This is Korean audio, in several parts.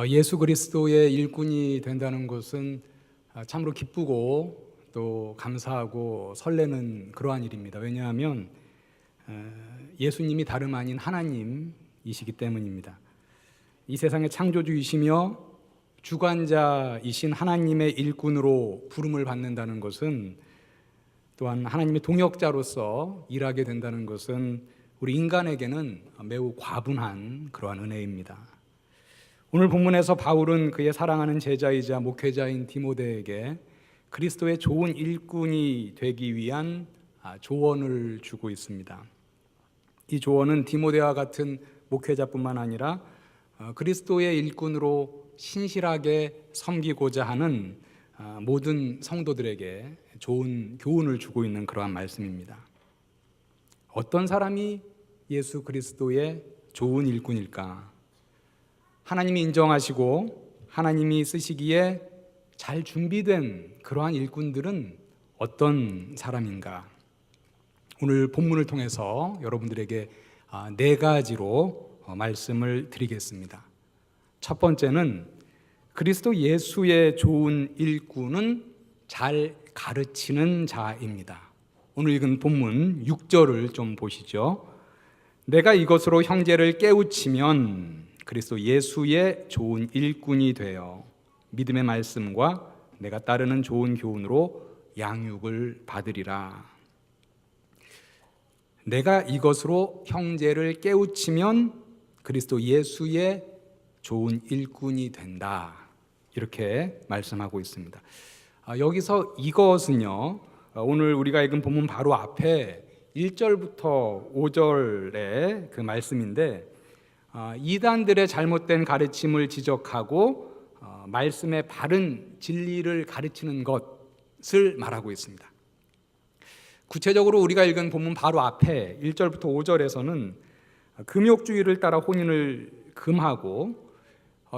예수 그리스도의 일꾼이 된다는 것은 참으로 기쁘고 또 감사하고 설레는 그러한 일입니다. 왜냐하면 예수님이 다름 아닌 하나님이시기 때문입니다. 이 세상의 창조주이시며 주관자이신 하나님의 일꾼으로 부름을 받는다는 것은, 또한 하나님의 동역자로서 일하게 된다는 것은 우리 인간에게는 매우 과분한 그러한 은혜입니다. 오늘 본문에서 바울은 그의 사랑하는 제자이자 목회자인 디모데에게 그리스도의 좋은 일꾼이 되기 위한 조언을 주고 있습니다. 이 조언은 디모데와 같은 목회자뿐만 아니라 그리스도의 일꾼으로 신실하게 섬기고자 하는 모든 성도들에게 좋은 교훈을 주고 있는 그러한 말씀입니다. 어떤 사람이 예수 그리스도의 좋은 일꾼일까? 하나님이 인정하시고 하나님이 쓰시기에 잘 준비된 그러한 일꾼들은 어떤 사람인가? 오늘 본문을 통해서 여러분들에게 네 가지로 말씀을 드리겠습니다. 첫 번째는 그리스도 예수의 좋은 일꾼은 잘 가르치는 자입니다. 오늘 읽은 본문 6절을 좀 보시죠. 내가 이것으로 형제를 깨우치면 그리스도 예수의 좋은 일꾼이 되어 믿음의 말씀과 내가 따르는 좋은 교훈으로 양육을 받으리라. 내가 이것으로 형제를 깨우치면 그리스도 예수의 좋은 일꾼이 된다. 이렇게 말씀하고 있습니다. 여기서 이것은요, 오늘 우리가 읽은 본문 바로 앞에 1절부터 5절의 그 말씀인데, 이단들의 잘못된 가르침을 지적하고 말씀의 바른 진리를 가르치는 것을 말하고 있습니다. 구체적으로 우리가 읽은 본문 바로 앞에 1절부터 5절에서는 금욕주의를 따라 혼인을 금하고,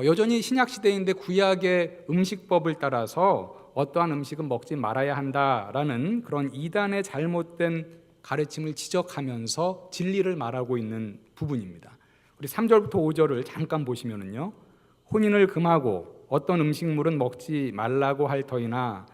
여전히 신약시대인데 구약의 음식법을 따라서 어떠한 음식은 먹지 말아야 한다라는 그런 이단의 잘못된 가르침을 지적하면서 진리를 말하고 있는 부분입니다. 우리 3절부터 5절을 잠깐 보시면은요, 혼인을 금하고 어떤 음식물은 먹지 말라고 할 터이나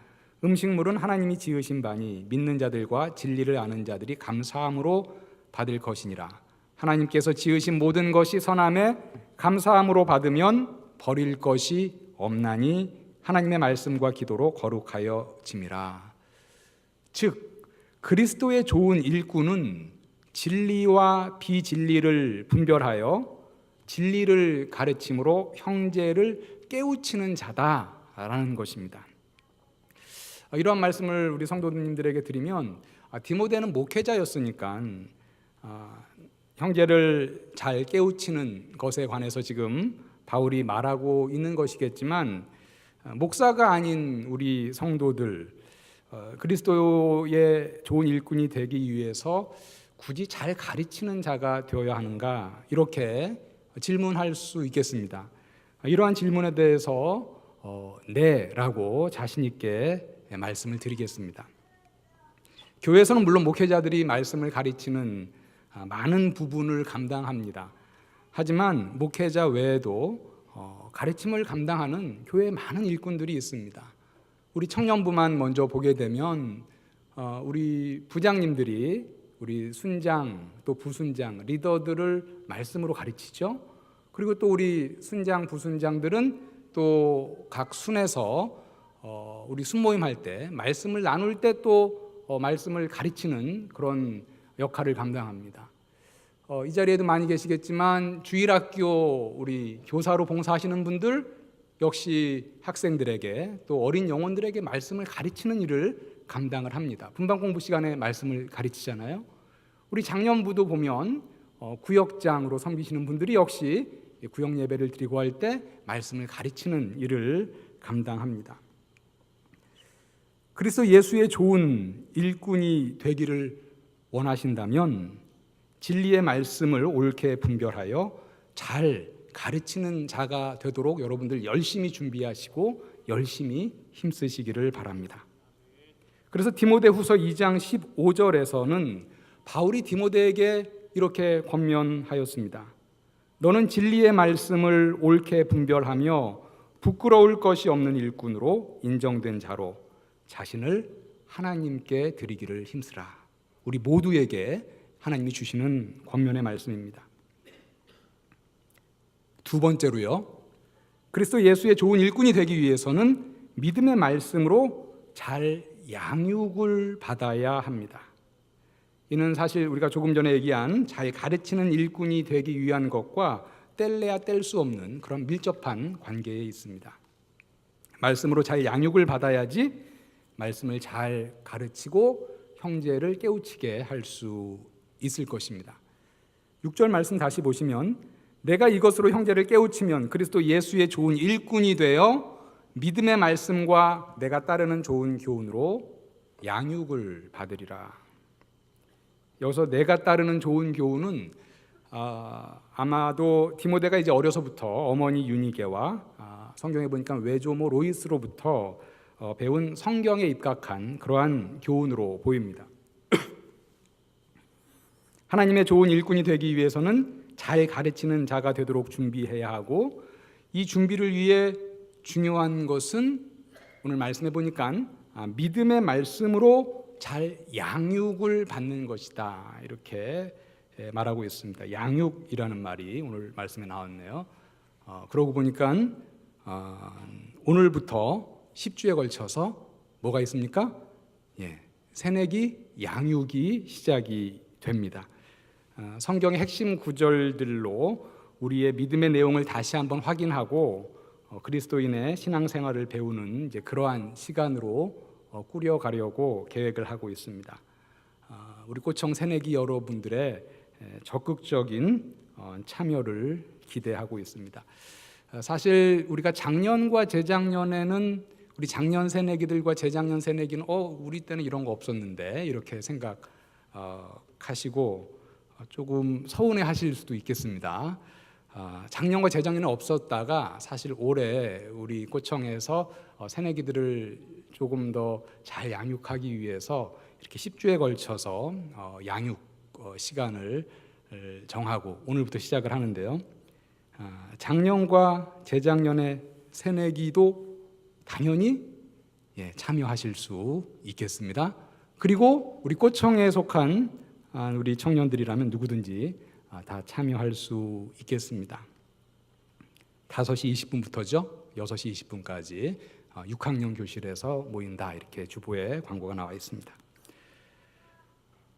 음식물은 하나님이 지으신 바니 믿는 자들과 진리를 아는 자들이 감사함으로 받을 것이니라. 하나님께서 지으신 모든 것이 선함에 감사함으로 받으면 버릴 것이 없나니 하나님의 말씀과 기도로 거룩하여 짐이라. 즉 그리스도의 좋은 일꾼은 진리와 비진리를 분별하여 진리를 가르침으로 형제를 깨우치는 자다라는 것입니다. 이러한 말씀을 우리 성도님들에게 드리면, 디모데는 목회자였으니까 형제를 잘 깨우치는 것에 관해서 지금 바울이 말하고 있는 것이겠지만, 목사가 아닌 우리 성도들, 그리스도의 좋은 일꾼이 되기 위해서 굳이 잘 가르치는 자가 되어야 하는가? 이렇게 질문할 수 있겠습니다. 이러한 질문에 대해서 네라고 자신 있게 말씀을 드리겠습니다. 교회에서는 물론 목회자들이 말씀을 가르치는 많은 부분을 감당합니다. 하지만 목회자 외에도 가르침을 감당하는 교회에 많은 일꾼들이 있습니다. 우리 청년부만 먼저 보게 되면 우리 부장님들이 우리 순장 또 부순장 리더들을 말씀으로 가르치죠. 그리고 또 우리 순장 부순장들은 또 각 순에서 우리 순모임 할 때 말씀을 나눌 때 또 말씀을 가르치는 그런 역할을 감당합니다. 이 자리에도 많이 계시겠지만 주일학교 우리 교사로 봉사하시는 분들 역시 학생들에게 또 어린 영혼들에게 말씀을 가르치는 일을 감당을 합니다. 분반 공부 시간에 말씀을 가르치잖아요. 우리 장년부도 보면 구역장으로 섬기시는 분들이 역시 구역 예배를 드리고 할 때 말씀을 가르치는 일을 감당합니다. 그래서 예수의 좋은 일꾼이 되기를 원하신다면 진리의 말씀을 옳게 분별하여 잘 가르치는 자가 되도록 여러분들 열심히 준비하시고 열심히 힘쓰시기를 바랍니다. 그래서 디모데후서 2장 15절에서는 바울이 디모데에게 이렇게 권면하였습니다. 너는 진리의 말씀을 옳게 분별하며 부끄러울 것이 없는 일꾼으로 인정된 자로 자신을 하나님께 드리기를 힘쓰라. 우리 모두에게 하나님이 주시는 권면의 말씀입니다. 두 번째로요, 그리스도 예수의 좋은 일꾼이 되기 위해서는 믿음의 말씀으로 잘 양육을 받아야 합니다. 이는 사실 우리가 조금 전에 얘기한 잘 가르치는 일꾼이 되기 위한 것과 뗄래야 뗄 수 없는 그런 밀접한 관계에 있습니다. 말씀으로 잘 양육을 받아야지 말씀을 잘 가르치고 형제를 깨우치게 할 수 있을 것입니다. 6절 말씀 다시 보시면 내가 이것으로 형제를 깨우치면 그리스도 예수의 좋은 일꾼이 되어 믿음의 말씀과 내가 따르는 좋은 교훈으로 양육을 받으리라. 여기서 내가 따르는 좋은 교훈은 아마도 디모데가 이제 어려서부터 어머니 유니게와 성경에 보니까 외조모 로이스로부터 배운 성경에 입각한 그러한 교훈으로 보입니다. 하나님의 좋은 일꾼이 되기 위해서는 잘 가르치는 자가 되도록 준비해야 하고, 이 준비를 위해 중요한 것은 오늘 말씀해 보니까 믿음의 말씀으로 잘 양육을 받는 것이다, 이렇게 말하고 있습니다. 양육이라는 말이 오늘 말씀에 나왔네요. 그러고 보니까 오늘부터 10주에 걸쳐서 뭐가 있습니까? 새내기 양육이 시작이 됩니다. 성경의 핵심 구절들로 우리의 믿음의 내용을 다시 한번 확인하고 그리스도인의 신앙생활을 배우는 이제 그러한 시간으로 꾸려가려고 계획을 하고 있습니다. 우리 꼬청 새내기 여러분들의 적극적인 참여를 기대하고 있습니다. 사실 우리가 작년과 재작년에는 우리 작년 새내기들과 재작년 새내기는 우리 때는 이런 거 없었는데 이렇게 생각하시고 조금 서운해하실 수도 있겠습니다. 작년과 재작년에 없었다가 사실 올해 우리 꼬청에서 새내기들을 조금 더 잘 양육하기 위해서 이렇게 10주에 걸쳐서 양육 시간을 정하고 오늘부터 시작을 하는데요. 작년과 재작년의 새내기도 당연히 참여하실 수 있겠습니다. 그리고 우리 꼬청에 속한 우리 청년들이라면 누구든지 다 참여할 수 있겠습니다. 5시 20분부터죠. 6시 20분까지 6학년 교실에서 모인다, 이렇게 주보에 광고가 나와 있습니다.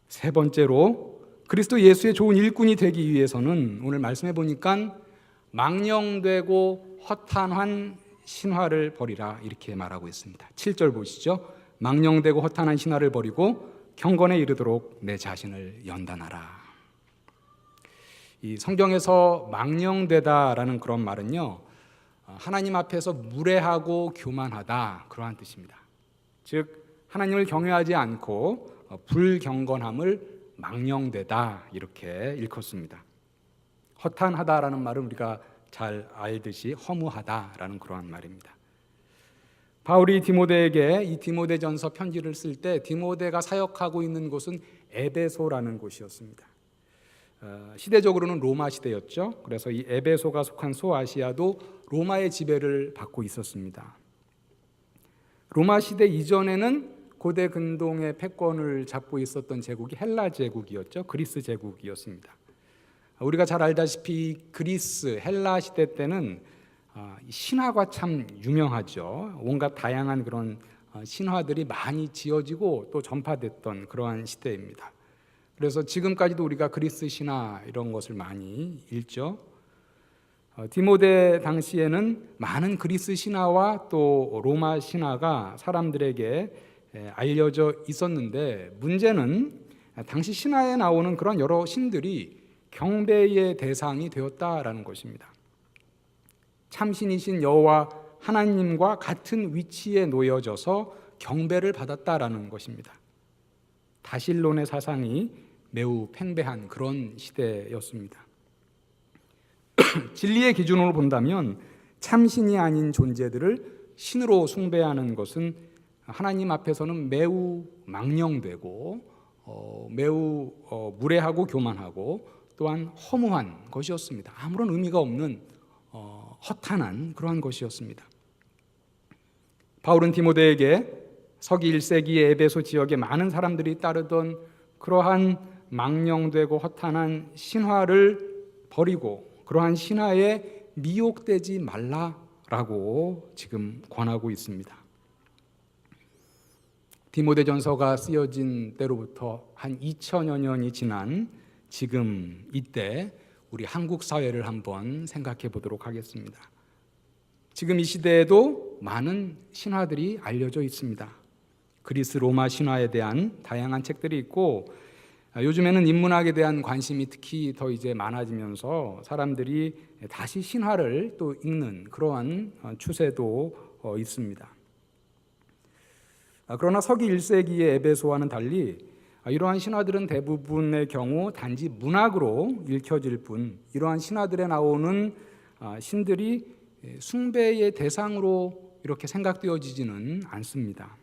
세 번째로 그리스도 예수의 좋은 일꾼이 되기 위해서는 오늘 말씀해 보니까 망령되고 허탄한 신화를 버리라, 이렇게 말하고 있습니다. 7절 보시죠. 망령되고 허탄한 신화를 버리고 경건에 이르도록 내 자신을 연단하라. 이 성경에서 망령되다라는 그런 말은요, 하나님 앞에서 무례하고 교만하다, 그러한 뜻입니다. 즉 하나님을 경외하지 않고 불경건함을 망령되다, 이렇게 일컫습니다. 허탄하다라는 말은 우리가 잘 알듯이 허무하다라는 그러한 말입니다. 바울이 디모데에게 이 디모데전서 편지를 쓸 때 디모데가 사역하고 있는 곳은 에베소라는 곳이었습니다. 시대적으로는 로마 시대였죠. 그래서 이 에베소가 속한 소아시아도 로마의 지배를 받고 있었습니다. 로마 시대 이전에는 고대 근동의 패권을 잡고 있었던 제국이 헬라 제국이었죠. 그리스 제국이었습니다. 우리가 잘 알다시피 그리스, 헬라 시대 때는 신화가 참 유명하죠. 온갖 다양한 그런 신화들이 많이 지어지고 또 전파됐던 그러한 시대입니다. 그래서 지금까지도 우리가 그리스 신화 이런 것을 많이 읽죠. 디모데 당시에는 많은 그리스 신화와 또 로마 신화가 사람들에게 알려져 있었는데, 문제는 당시 신화에 나오는 그런 여러 신들이 경배의 대상이 되었다라는 것입니다. 참신이신 여호와 하나님과 같은 위치에 놓여져서 경배를 받았다라는 것입니다. 다실론의 사상이 매우 팽배한 그런 시대였습니다. 진리의 기준으로 본다면 참신이 아닌 존재들을 신으로 숭배하는 것은 하나님 앞에서는 매우 망령되고 매우 무례하고 교만하고 또한 허무한 것이었습니다. 아무런 의미가 없는 허탄한 그러한 것이었습니다. 바울은 디모데에게 서기 1세기의 에베소 지역에 많은 사람들이 따르던 그러한 망령되고 허탄한 신화를 버리고 그러한 신화에 미혹되지 말라라고 지금 권하고 있습니다. 디모데전서가 쓰여진 때로부터 한 2000여 년이 지난 지금 이때 우리 한국 사회를 한번 생각해 보도록 하겠습니다. 지금 이 시대에도 많은 신화들이 알려져 있습니다. 그리스 로마 신화에 대한 다양한 책들이 있고 요즘에는 인문학에 대한 관심이 특히 더 이제 많아지면서 사람들이 다시 신화를 또 읽는 그러한 추세도 있습니다. 그러나 서기 1세기의 에베소와는 달리 이러한 신화들은 대부분의 경우 단지 문학으로 읽혀질 뿐 이러한 신화들에 나오는 신들이 숭배의 대상으로 이렇게 생각되어지지는 않습니다.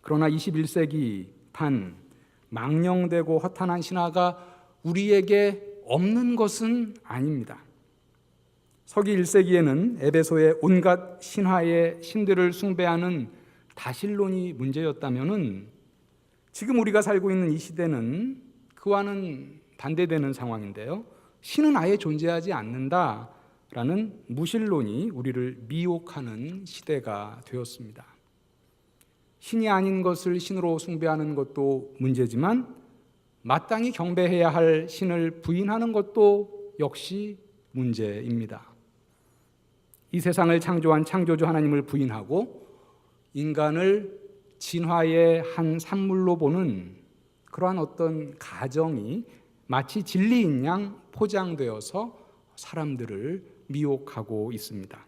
그러나 21세기판 망령되고 허탄한 신화가 우리에게 없는 것은 아닙니다. 서기 1세기에는 에베소의 온갖 신화의 신들을 숭배하는 다실론이 문제였다면은 지금 우리가 살고 있는 이 시대는 그와는 반대되는 상황인데요. 신은 아예 존재하지 않는다라는 무신론이 우리를 미혹하는 시대가 되었습니다. 신이 아닌 것을 신으로 숭배하는 것도 문제지만 마땅히 경배해야 할 신을 부인하는 것도 역시 문제입니다. 이 세상을 창조한 창조주 하나님을 부인하고 인간을 진화의 한 산물로 보는 그러한 어떤 가정이 마치 진리인 양 포장되어서 사람들을 미혹하고 있습니다.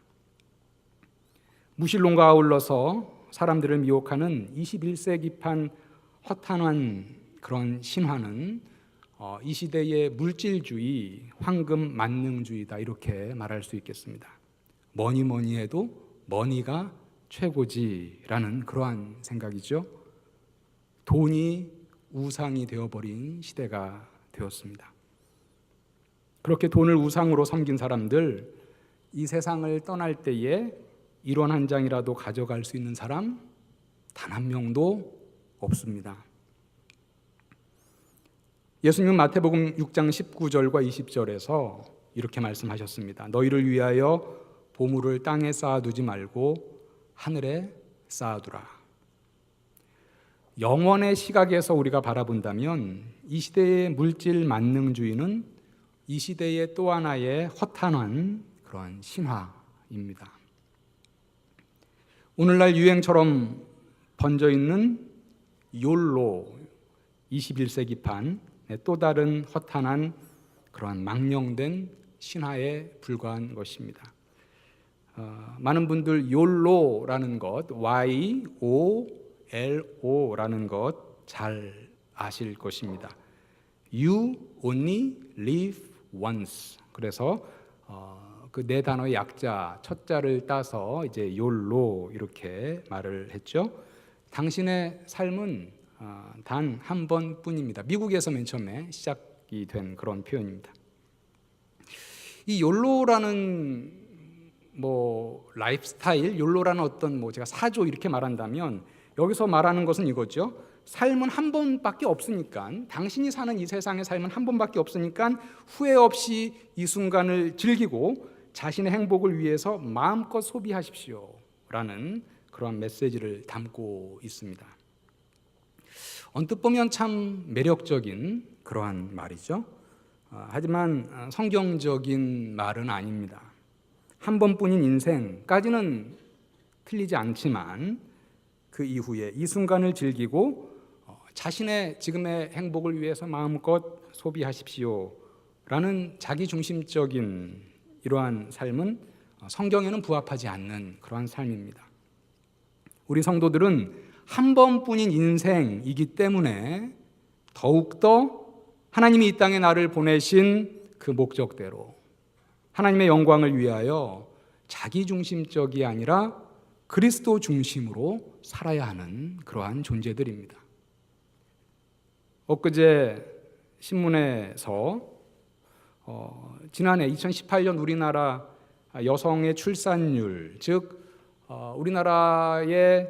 무신론과 아울러서 사람들을 미혹하는 21세기판 허탄한 그런 신화는 이 시대의 물질주의, 황금 만능주의다 이렇게 말할 수 있겠습니다. 뭐니 해도 머니가 최고지라는 그러한 생각이죠. 돈이 우상이 되어버린 시대가 되었습니다. 그렇게 돈을 우상으로 섬긴 사람들, 이 세상을 떠날 때에 1원 한 장이라도 가져갈 수 있는 사람 단 한 명도 없습니다. 예수님은 마태복음 6장 19절과 20절에서 이렇게 말씀하셨습니다. 너희를 위하여 보물을 땅에 쌓아두지 말고 하늘에 쌓아두라. 영원의 시각에서 우리가 바라본다면 이 시대의 물질 만능주의는 이 시대의 또 하나의 허탄한 그런 신화입니다. 오늘날 유행처럼 번져 있는 욜로 21세기판 또 다른 허탄한 그러한 망령된 신화에 불과한 것입니다. 많은 분들 욜로라는 것, YOLO라는 것 잘 아실 것입니다. You only live once. 그래서 그 네 단어의 약자 첫 자를 따서 이제 욜로 이렇게 말을 했죠. 당신의 삶은 단 한 번뿐입니다. 미국에서 맨 처음에 시작이 된 그런 표현입니다. 이 욜로라는 라이프 스타일, 욜로라는 어떤 제가 사조 이렇게 말한다면 여기서 말하는 것은 이거죠. 삶은 한 번밖에 없으니까, 당신이 사는 이 세상의 삶은 한 번밖에 없으니까 후회 없이 이 순간을 즐기고 자신의 행복을 위해서 마음껏 소비하십시오 라는 그런 메시지를 담고 있습니다. 언뜻 보면 참 매력적인 그러한 말이죠. 하지만 성경적인 말은 아닙니다. 한 번뿐인 인생까지는 틀리지 않지만 그 이후에 이 순간을 즐기고 자신의 지금의 행복을 위해서 마음껏 소비하십시오 라는 자기중심적인 이러한 삶은 성경에는 부합하지 않는 그러한 삶입니다. 우리 성도들은 한 번뿐인 인생이기 때문에 더욱더 하나님이 이 땅에 나를 보내신 그 목적대로 하나님의 영광을 위하여 자기중심적이 아니라 그리스도 중심으로 살아야 하는 그러한 존재들입니다. 엊그제 신문에서 지난해 2018년 우리나라 여성의 출산율, 즉 우리나라의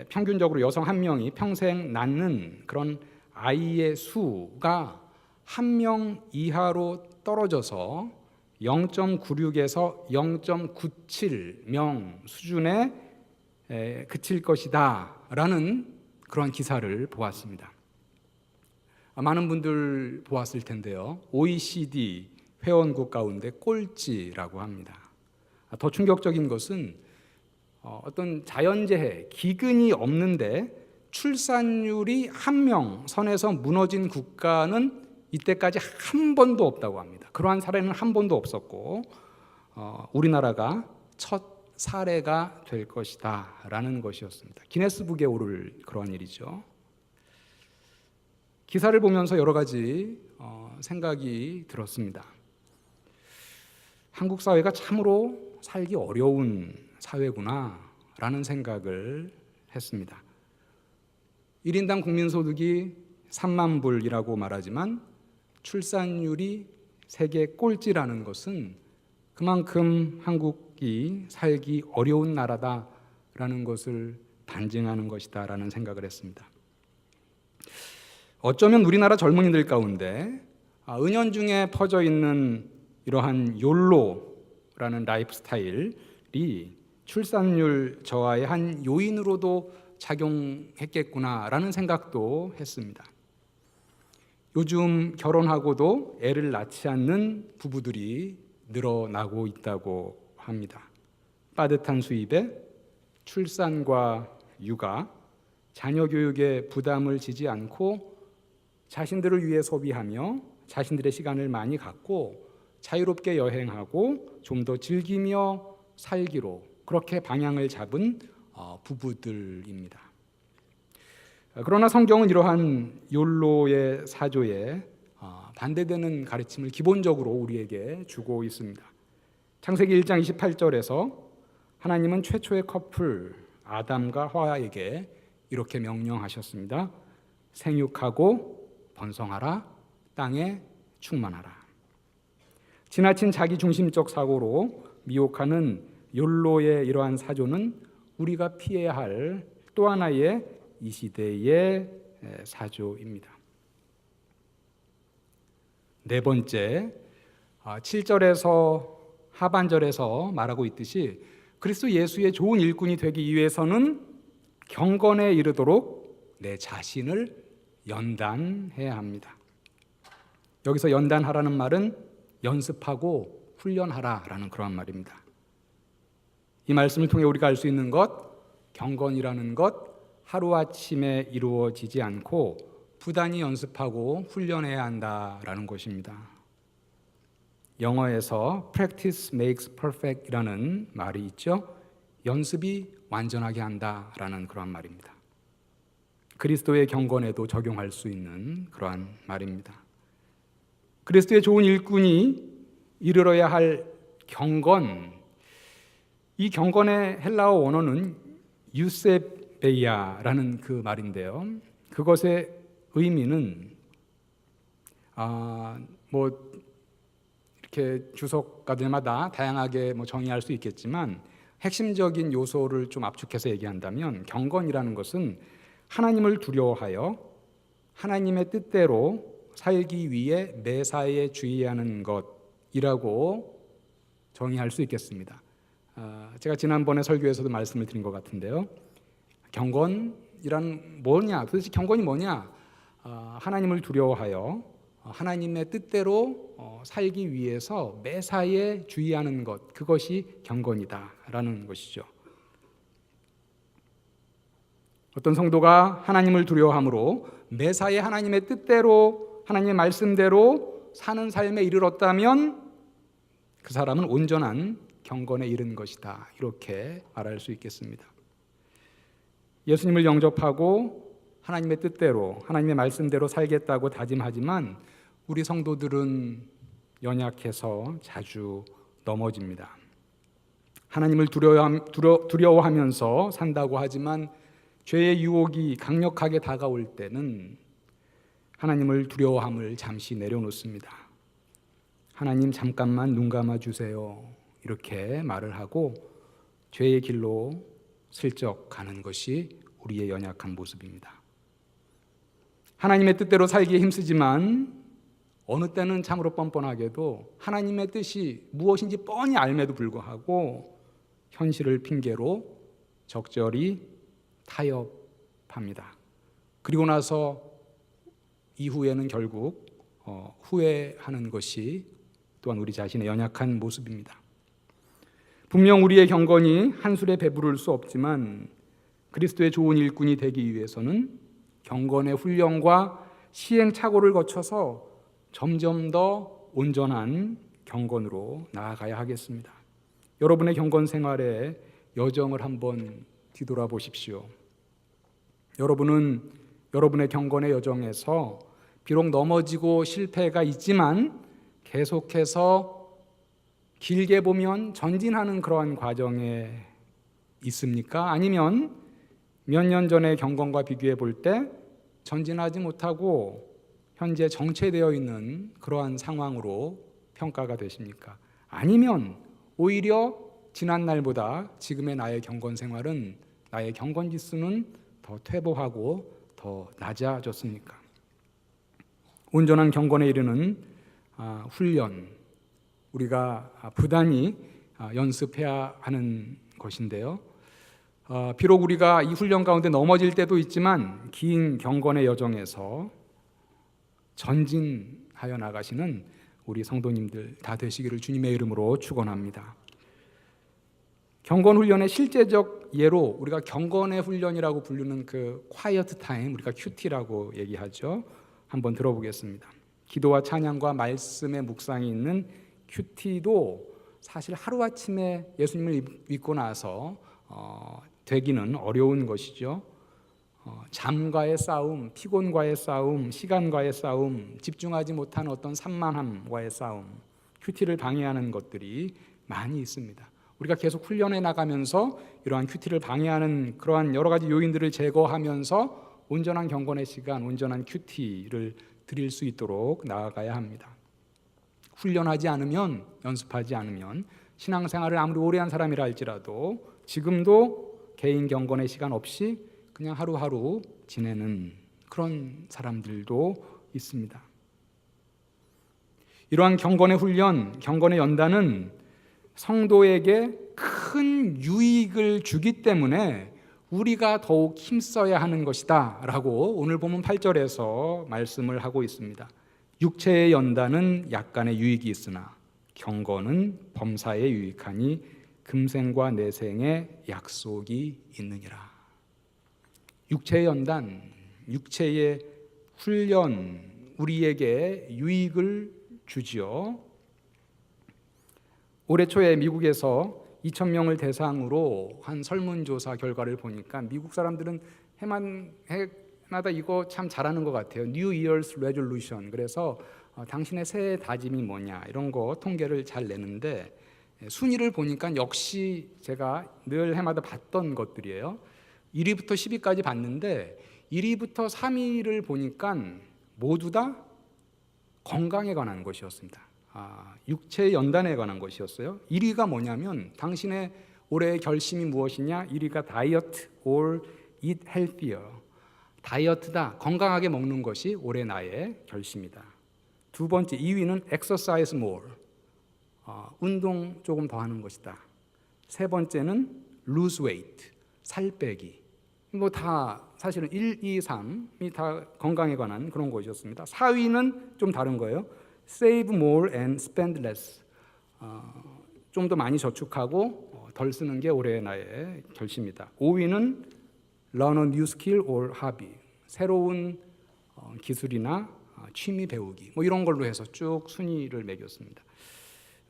평균적으로 여성 한 명이 평생 낳는 그런 아이의 수가 한 명 이하로 떨어져서 0.96에서 0.97명 수준에 그칠 것이다 라는 그런 기사를 보았습니다. 많은 분들 보았을 텐데요, OECD 회원국 가운데 꼴찌라고 합니다. 더 충격적인 것은 어떤 자연재해, 기근이 없는데 출산율이 한 명 선에서 무너진 국가는 이때까지 한 번도 없다고 합니다. 그러한 사례는 한 번도 없었고 우리나라가 첫 사례가 될 것이다 라는 것이었습니다. 기네스북에 오를 그러한 일이죠. 기사를 보면서 여러 가지 생각이 들었습니다. 한국 사회가 참으로 살기 어려운 사회구나 라는 생각을 했습니다. 1인당 국민소득이 3만 불이라고 말하지만 출산율이 세계 꼴찌라는 것은 그만큼 한국이 살기 어려운 나라다라는 것을 반증하는 것이다 라는 생각을 했습니다. 어쩌면 우리나라 젊은이들 가운데 은연중에 퍼져 있는 이러한 욜로라는 라이프 스타일이 출산율 저하의 한 요인으로도 작용했겠구나라는 생각도 했습니다. 요즘 결혼하고도 애를 낳지 않는 부부들이 늘어나고 있다고 합니다. 빠듯한 수입에 출산과 육아, 자녀 교육에 부담을 지지 않고 자신들을 위해 소비하며 자신들의 시간을 많이 갖고 자유롭게 여행하고 좀 더 즐기며 살기로 그렇게 방향을 잡은 부부들입니다. 그러나 성경은 이러한 욜로의 사조에 반대되는 가르침을 기본적으로 우리에게 주고 있습니다. 창세기 1장 28절에서 하나님은 최초의 커플 아담과 하와에게 이렇게 명령하셨습니다. 생육하고 번성하라, 땅에 충만하라. 지나친 자기중심적 사고로 미혹하는 욜로의 이러한 사조는 우리가 피해야 할 또 하나의 이 시대의 사조입니다. 네 번째, 7절에서 하반절에서 말하고 있듯이 그리스도 예수의 좋은 일꾼이 되기 위해서는 경건에 이르도록 내 자신을 연단해야 합니다. 여기서 연단하라는 말은 연습하고 훈련하라라는 그런 말입니다. 이 말씀을 통해 우리가 알 수 있는 것, 경건이라는 것 하루아침에 이루어지지 않고 부단히 연습하고 훈련해야 한다라는 것입니다. 영어에서 practice makes perfect이라는 말이 있죠. 연습이 완전하게 한다라는 그런 말입니다. 그리스도의 경건에도 적용할 수 있는 그러한 말입니다. 그리스도의 좋은 일꾼이 이르러야 할 경건, 이 경건의 헬라어 원어는 유세베이아라는 그 말인데요. 그것의 의미는 이렇게 주석가들마다 다양하게 정의할 수 있겠지만 핵심적인 요소를 좀 압축해서 얘기한다면 경건이라는 것은 하나님을 두려워하여 하나님의 뜻대로 살기 위해 매사에 주의하는 것이라고 정의할 수 있겠습니다. 제가 지난번에 설교에서도 말씀을 드린 것 같은데요. 경건이란 뭐냐? 도대체 경건이 뭐냐? 하나님을 두려워하여 하나님의 뜻대로 살기 위해서 매사에 주의하는 것, 그것이 경건이다라는 것이죠. 어떤 성도가 하나님을 두려워함으로 매사에 하나님의 뜻대로 하나님의 말씀대로 사는 삶에 이르렀다면 그 사람은 온전한 경건에 이른 것이다, 이렇게 말할 수 있겠습니다. 예수님을 영접하고 하나님의 뜻대로 하나님의 말씀대로 살겠다고 다짐하지만 우리 성도들은 연약해서 자주 넘어집니다. 하나님을 두려워하면서 산다고 하지만 죄의 유혹이 강력하게 다가올 때는 하나님을 두려워함을 잠시 내려놓습니다. 하나님 잠깐만 눈 감아 주세요. 이렇게 말을 하고 죄의 길로 슬쩍 가는 것이 우리의 연약한 모습입니다. 하나님의 뜻대로 살기에 힘쓰지만 어느 때는 참으로 뻔뻔하게도 하나님의 뜻이 무엇인지 뻔히 알매도 불구하고 현실을 핑계로 적절히 타협합니다. 그리고 나서 이후에는 결국 후회하는 것이 또한 우리 자신의 연약한 모습입니다. 분명 우리의 경건이 한술에 배부를 수 없지만 그리스도의 좋은 일꾼이 되기 위해서는 경건의 훈련과 시행착오를 거쳐서 점점 더 온전한 경건으로 나아가야 하겠습니다. 여러분의 경건 생활의 여정을 한번 뒤돌아보십시오. 여러분은 여러분의 경건의 여정에서 비록 넘어지고 실패가 있지만 계속해서 길게 보면 전진하는 그러한 과정에 있습니까? 아니면 몇 년 전의 경건과 비교해 볼 때 전진하지 못하고 현재 정체되어 있는 그러한 상황으로 평가가 되십니까? 아니면 오히려 지난 날보다 지금의 나의 경건 생활은, 나의 경건 지수는 더 퇴보하고 더 낮아졌습니까? 온전한 경건에 이르는 훈련, 우리가 부단히 연습해야 하는 것인데요. 비록 우리가 이 훈련 가운데 넘어질 때도 있지만 긴 경건의 여정에서 전진하여 나가시는 우리 성도님들 다 되시기를 주님의 이름으로 축원합니다. 경건 훈련의 실제적 예로 우리가 경건의 훈련이라고 부르는 그 quiet time, 우리가 QT라고 얘기하죠. 한번 들어보겠습니다. 기도와 찬양과 말씀의 묵상이 있는 QT도 사실 하루아침에 예수님을 믿고 나서 되기는 어려운 것이죠. 잠과의 싸움, 피곤과의 싸움, 시간과의 싸움, 집중하지 못한 어떤 산만함과의 싸움, QT를 방해하는 것들이 많이 있습니다. 우리가 계속 훈련해 나가면서 이러한 QT를 방해하는 그러한 여러 가지 요인들을 제거하면서 온전한 경건의 시간, 온전한 QT를 드릴 수 있도록 나아가야 합니다. 훈련하지 않으면, 연습하지 않으면 신앙생활을 아무리 오래 한 사람이라 할지라도 지금도 개인 경건의 시간 없이 그냥 하루하루 지내는 그런 사람들도 있습니다. 이러한 경건의 훈련, 경건의 연단은 성도에게 큰 유익을 주기 때문에 우리가 더욱 힘써야 하는 것이다 라고 오늘 본문 8절에서 말씀을 하고 있습니다. 육체의 연단은 약간의 유익이 있으나 경건은 범사에 유익하니 금생과 내생의 약속이 있느니라. 육체의 연단, 육체의 훈련, 우리에게 유익을 주지요. 올해 초에 미국에서 2,000명을 대상으로 한 설문조사 결과를 보니까 미국 사람들은 해마다 이거 참 잘하는 것 같아요. New Year's Resolution. 그래서 당신의 새해 다짐이 뭐냐 이런 거 통계를 잘 내는데 순위를 보니까 역시 제가 늘 해마다 봤던 것들이에요. 1위부터 10위까지 봤는데 1위부터 3위를 보니까 모두 다 건강에 관한 것이었습니다. 육체 연단에 관한 것이었어요. 1위가 뭐냐면 당신의 올해의 결심이 무엇이냐? 1위가 다이어트 or eat healthier. 다이어트다, 건강하게 먹는 것이 올해 나의 결심이다. 두 번째, 2위는 exercise more. 운동 조금 더 하는 것이다. 세 번째는 lose weight. 살 빼기. 뭐 다 사실은 1, 2, 3이 다 건강에 관한 그런 것이었습니다. 4위는 좀 다른 거예요. Save more and spend less. 좀 더 많이 저축하고 덜 쓰는 게 올해 나의 결심이다. 5위는 Learn a new skill or hobby. 새로운 기술이나 취미 배우기. 뭐 이런 걸로 해서 쭉 순위를 매겼습니다.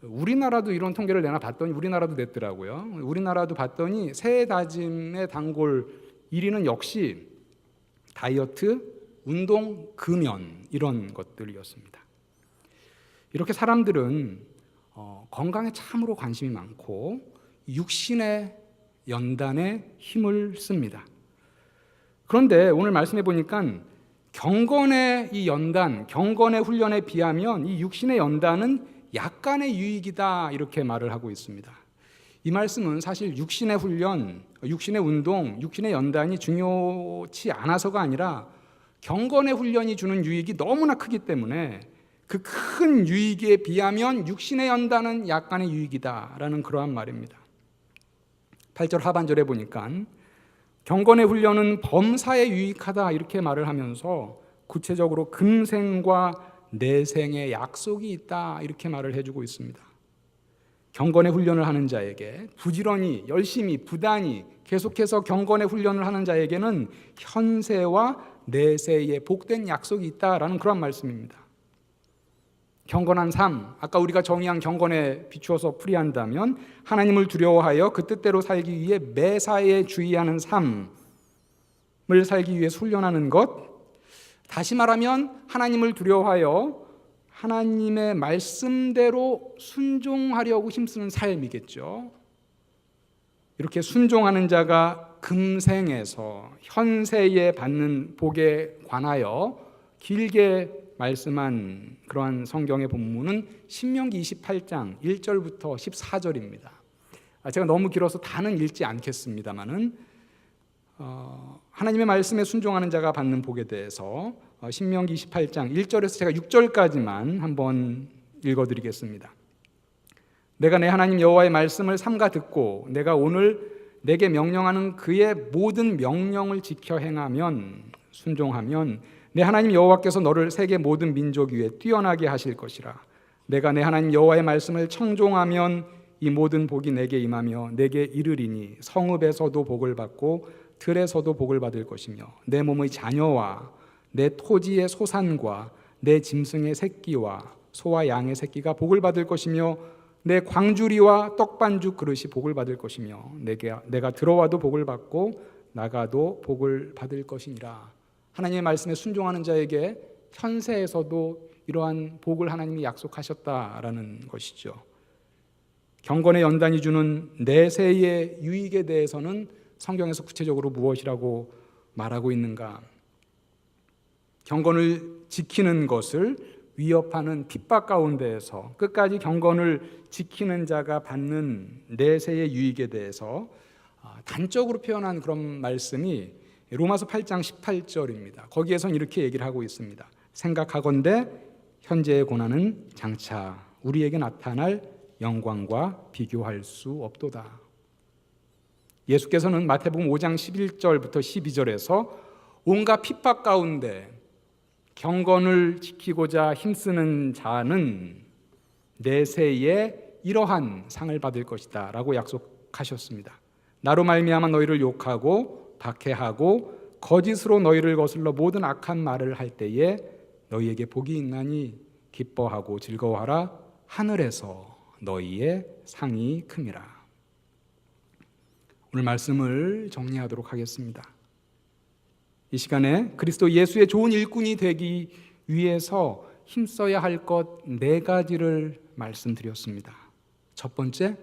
우리나라도 이런 통계를 내나 봤더니 우리나라도 냈더라고요. 우리나라도 봤더니 새해 다짐의 단골 1위는 역시 다이어트, 운동, 금연 이런 것들이었습니다. 이렇게 사람들은 건강에 참으로 관심이 많고 육신의 연단에 힘을 씁니다. 그런데 오늘 말씀해 보니까 경건의 이 연단, 경건의 훈련에 비하면 이 육신의 연단은 약간의 유익이다 이렇게 말을 하고 있습니다. 이 말씀은 사실 육신의 훈련, 육신의 운동, 육신의 연단이 중요치 않아서가 아니라 경건의 훈련이 주는 유익이 너무나 크기 때문에 그 큰 유익에 비하면 육신의 연단은 약간의 유익이다라는 그러한 말입니다. 8절 하반절에 보니까 경건의 훈련은 범사에 유익하다 이렇게 말을 하면서 구체적으로 금생과 내생의 약속이 있다 이렇게 말을 해주고 있습니다. 경건의 훈련을 하는 자에게 부지런히 열심히 부단히 계속해서 경건의 훈련을 하는 자에게는 현세와 내세에 복된 약속이 있다라는 그런 말씀입니다. 경건한 삶, 아까 우리가 정의한 경건에 비추어서 풀이한다면 하나님을 두려워하여 그 뜻대로 살기 위해 매사에 주의하는 삶을 살기 위해 훈련하는 것, 다시 말하면 하나님을 두려워하여 하나님의 말씀대로 순종하려고 힘쓰는 삶이겠죠. 이렇게 순종하는 자가 금생에서 현세에 받는 복에 관하여 길게 말씀한 그러한 성경의 본문은 신명기 28장 1절부터 14절입니다. 제가 너무 길어서 다는 읽지 않겠습니다만은 하나님의 말씀에 순종하는 자가 받는 복에 대해서 신명기 28장 1절에서 제가 6절까지만 한번 읽어드리겠습니다. 내가 내 하나님 여호와의 말씀을 삼가 듣고 내가 오늘 내게 명령하는 그의 모든 명령을 지켜 행하면 순종하면 내 하나님 여호와께서 너를 세계 모든 민족 위에 뛰어나게 하실 것이라. 내가 내 하나님 여호와의 말씀을 청종하면 이 모든 복이 내게 임하며 내게 이르리니 성읍에서도 복을 받고 들에서도 복을 받을 것이며 내 몸의 자녀와 내 토지의 소산과 내 짐승의 새끼와 소와 양의 새끼가 복을 받을 것이며 내 광주리와 떡반죽 그릇이 복을 받을 것이며 내가 들어와도 복을 받고 나가도 복을 받을 것이니라. 하나님의 말씀에 순종하는 자에게 현세에서도 이러한 복을 하나님이 약속하셨다라는 것이죠. 경건의 연단이 주는 내세의 유익에 대해서는 성경에서 구체적으로 무엇이라고 말하고 있는가? 경건을 지키는 것을 위협하는 핍박 가운데에서 끝까지 경건을 지키는 자가 받는 내세의 유익에 대해서 단적으로 표현한 그런 말씀이 로마서 8장 18절입니다. 거기에선 이렇게 얘기를 하고 있습니다. 생각하건대 현재의 고난은 장차 우리에게 나타날 영광과 비교할 수 없도다. 예수께서는 마태복음 5장 11절부터 12절에서 온갖 핍박 가운데 경건을 지키고자 힘쓰는 자는 내세에 이러한 상을 받을 것이다 라고 약속하셨습니다. 나로 말미암아 너희를 욕하고 박해하고 거짓으로 너희를 거슬러 모든 악한 말을 할 때에 너희에게 복이 있나니 기뻐하고 즐거워하라. 하늘에서 너희의 상이 큼이라. 오늘 말씀을 정리하도록 하겠습니다. 이 시간에 그리스도 예수의 좋은 일꾼이 되기 위해서 힘써야 할 것 4가지를 말씀드렸습니다. 첫 번째,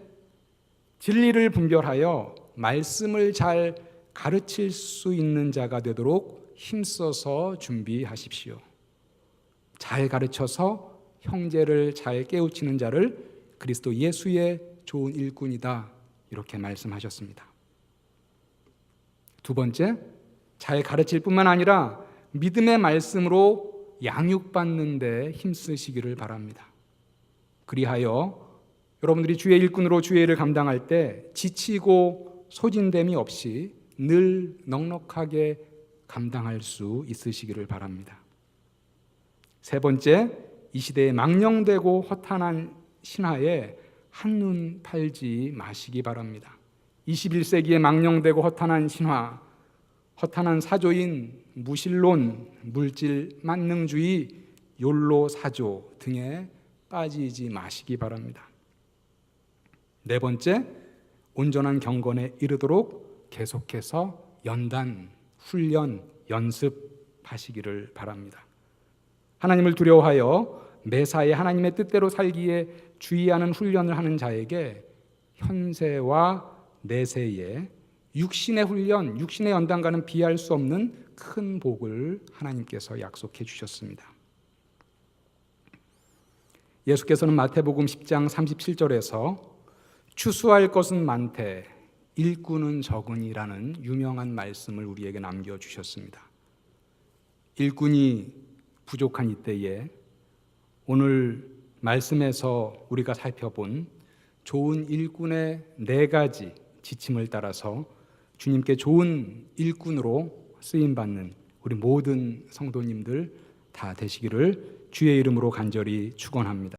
진리를 분별하여 말씀을 잘 가르칠 수 있는 자가 되도록 힘써서 준비하십시오. 잘 가르쳐서 형제를 잘 깨우치는 자를 그리스도 예수의 좋은 일꾼이다 이렇게 말씀하셨습니다. 두 번째, 잘 가르칠 뿐만 아니라 믿음의 말씀으로 양육받는 데 힘쓰시기를 바랍니다. 그리하여 여러분들이 주의 일꾼으로 주의 일을 감당할 때 지치고 소진됨이 없이 늘 넉넉하게 감당할 수 있으시기를 바랍니다. 세 번째, 이 시대에 망령되고 허탄한 신화에 한눈 팔지 마시기 바랍니다. 21세기에 망령되고 허탄한 신화, 허탄한 사조인 무신론, 물질 만능주의, 욜로 사조 등에 빠지지 마시기 바랍니다. 네 번째, 온전한 경건에 이르도록 계속해서 연단, 훈련, 연습하시기를 바랍니다. 하나님을 두려워하여 매사에 하나님의 뜻대로 살기에 주의하는 훈련을 하는 자에게 현세와 내세에 육신의 훈련, 육신의 연단과는 비할 수 없는 큰 복을 하나님께서 약속해 주셨습니다. 예수께서는 마태복음 10장 37절에서 추수할 것은 많되 일꾼은 적으니라는 유명한 말씀을 우리에게 남겨주셨습니다. 일꾼이 부족한 이때에 오늘 말씀에서 우리가 살펴본 좋은 일꾼의 4가지 지침을 따라서 주님께 좋은 일꾼으로 쓰임받는 우리 모든 성도님들 다 되시기를 주의 이름으로 간절히 축원합니다.